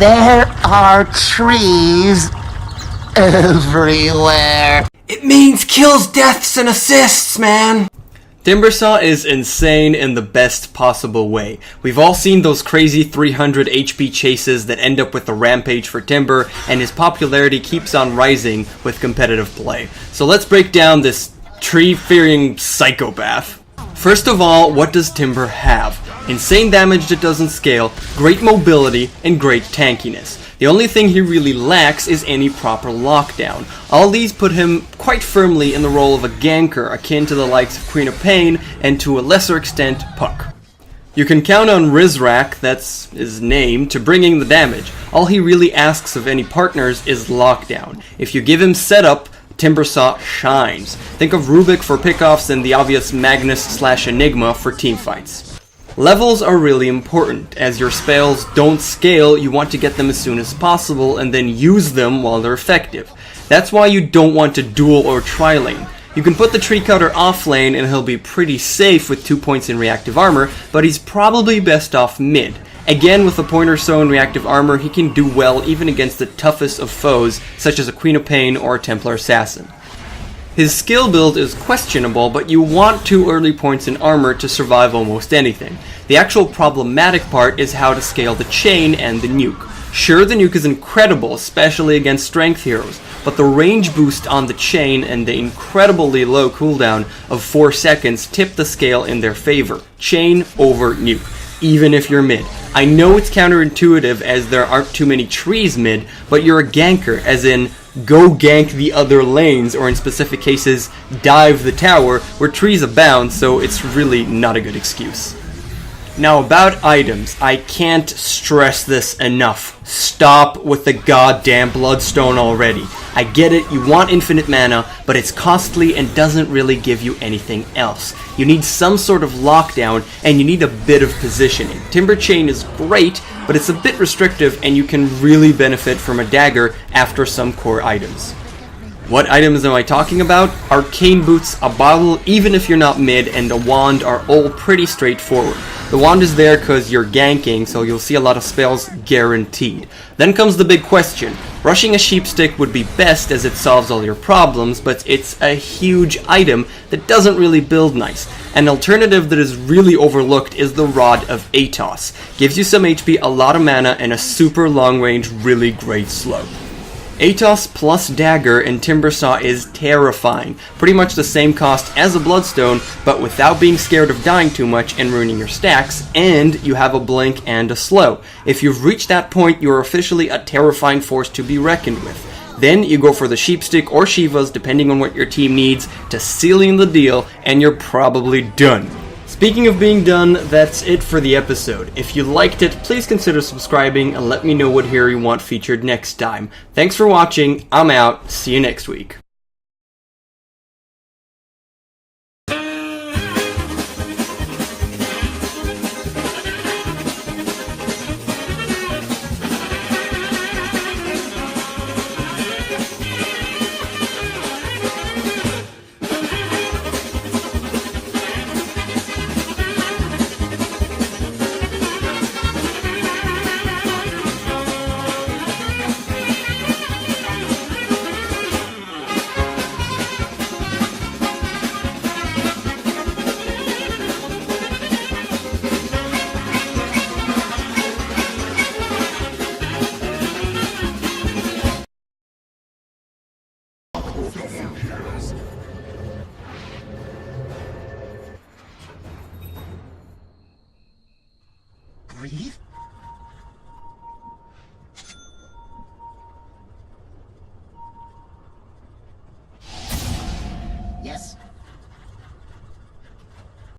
There are trees everywhere. It means kills, deaths, and assists, man! Timbersaw is insane in the best possible way. We've all seen those crazy 300 HP chases that end up with a rampage for Timber, and his popularity keeps on rising with competitive play. So let's break down this tree-fearing psychopath. First of all, what does Timber have? Insane damage that doesn't scale, great mobility, and great tankiness. The only thing he really lacks is any proper lockdown. All these put him quite firmly in the role of a ganker, akin to the likes of Queen of Pain, and to a lesser extent, Puck. You can count on Rizrak, that's his name, to bringing the damage. All he really asks of any partners is lockdown. If you give him setup, Timbersaw shines. Think of Rubik for pickoffs and the obvious Magnus/Enigma for teamfights. Levels are really important. As your spells don't scale, you want to get them as soon as possible and then use them while they're effective. That's why you don't want to duel or tri-lane. You can put the tree cutter off lane and he'll be pretty safe with 2 points in reactive armor, but he's probably best off mid. Again, with a point or so in reactive armor, he can do well even against the toughest of foes, such as a Queen of Pain or a Templar Assassin. His skill build is questionable, but you want 2 early points in armor to survive almost anything. The actual problematic part is how to scale the chain and the nuke. Sure, the nuke is incredible, especially against strength heroes, but the range boost on the chain and the incredibly low cooldown of 4 seconds tip the scale in their favor. Chain over nuke, even if you're mid. I know it's counterintuitive as there aren't too many trees mid, but you're a ganker, as in go gank the other lanes, or in specific cases, dive the tower, where trees abound, so it's really not a good excuse. Now about items, I can't stress this enough. Stop with the goddamn Bloodstone already. I get it, you want infinite mana, but it's costly and doesn't really give you anything else. You need some sort of lockdown, and you need a bit of positioning. Timber Chain is great, but it's a bit restrictive, and you can really benefit from a dagger after some core items. What items am I talking about? Arcane Boots, a bottle, even if you're not mid, and a wand are all pretty straightforward. The wand is there because you're ganking, so you'll see a lot of spells guaranteed. Then comes the big question. Rushing a sheepstick would be best as it solves all your problems, but it's a huge item that doesn't really build nice. An alternative that is really overlooked is the Rod of Atos. Gives you some HP, a lot of mana, and a super long range, really great slow. Atos plus Dagger in Timbersaw is terrifying. Pretty much the same cost as a Bloodstone, but without being scared of dying too much and ruining your stacks, and you have a blink and a slow. If you've reached that point, you're officially a terrifying force to be reckoned with. Then you go for the Sheepstick or Shivas, depending on what your team needs, to sealing the deal, and you're probably done. Speaking of being done, that's it for the episode. If you liked it, please consider subscribing and let me know what hero you want featured next time. Thanks for watching, I'm out, see you next week. Breathe? Yes.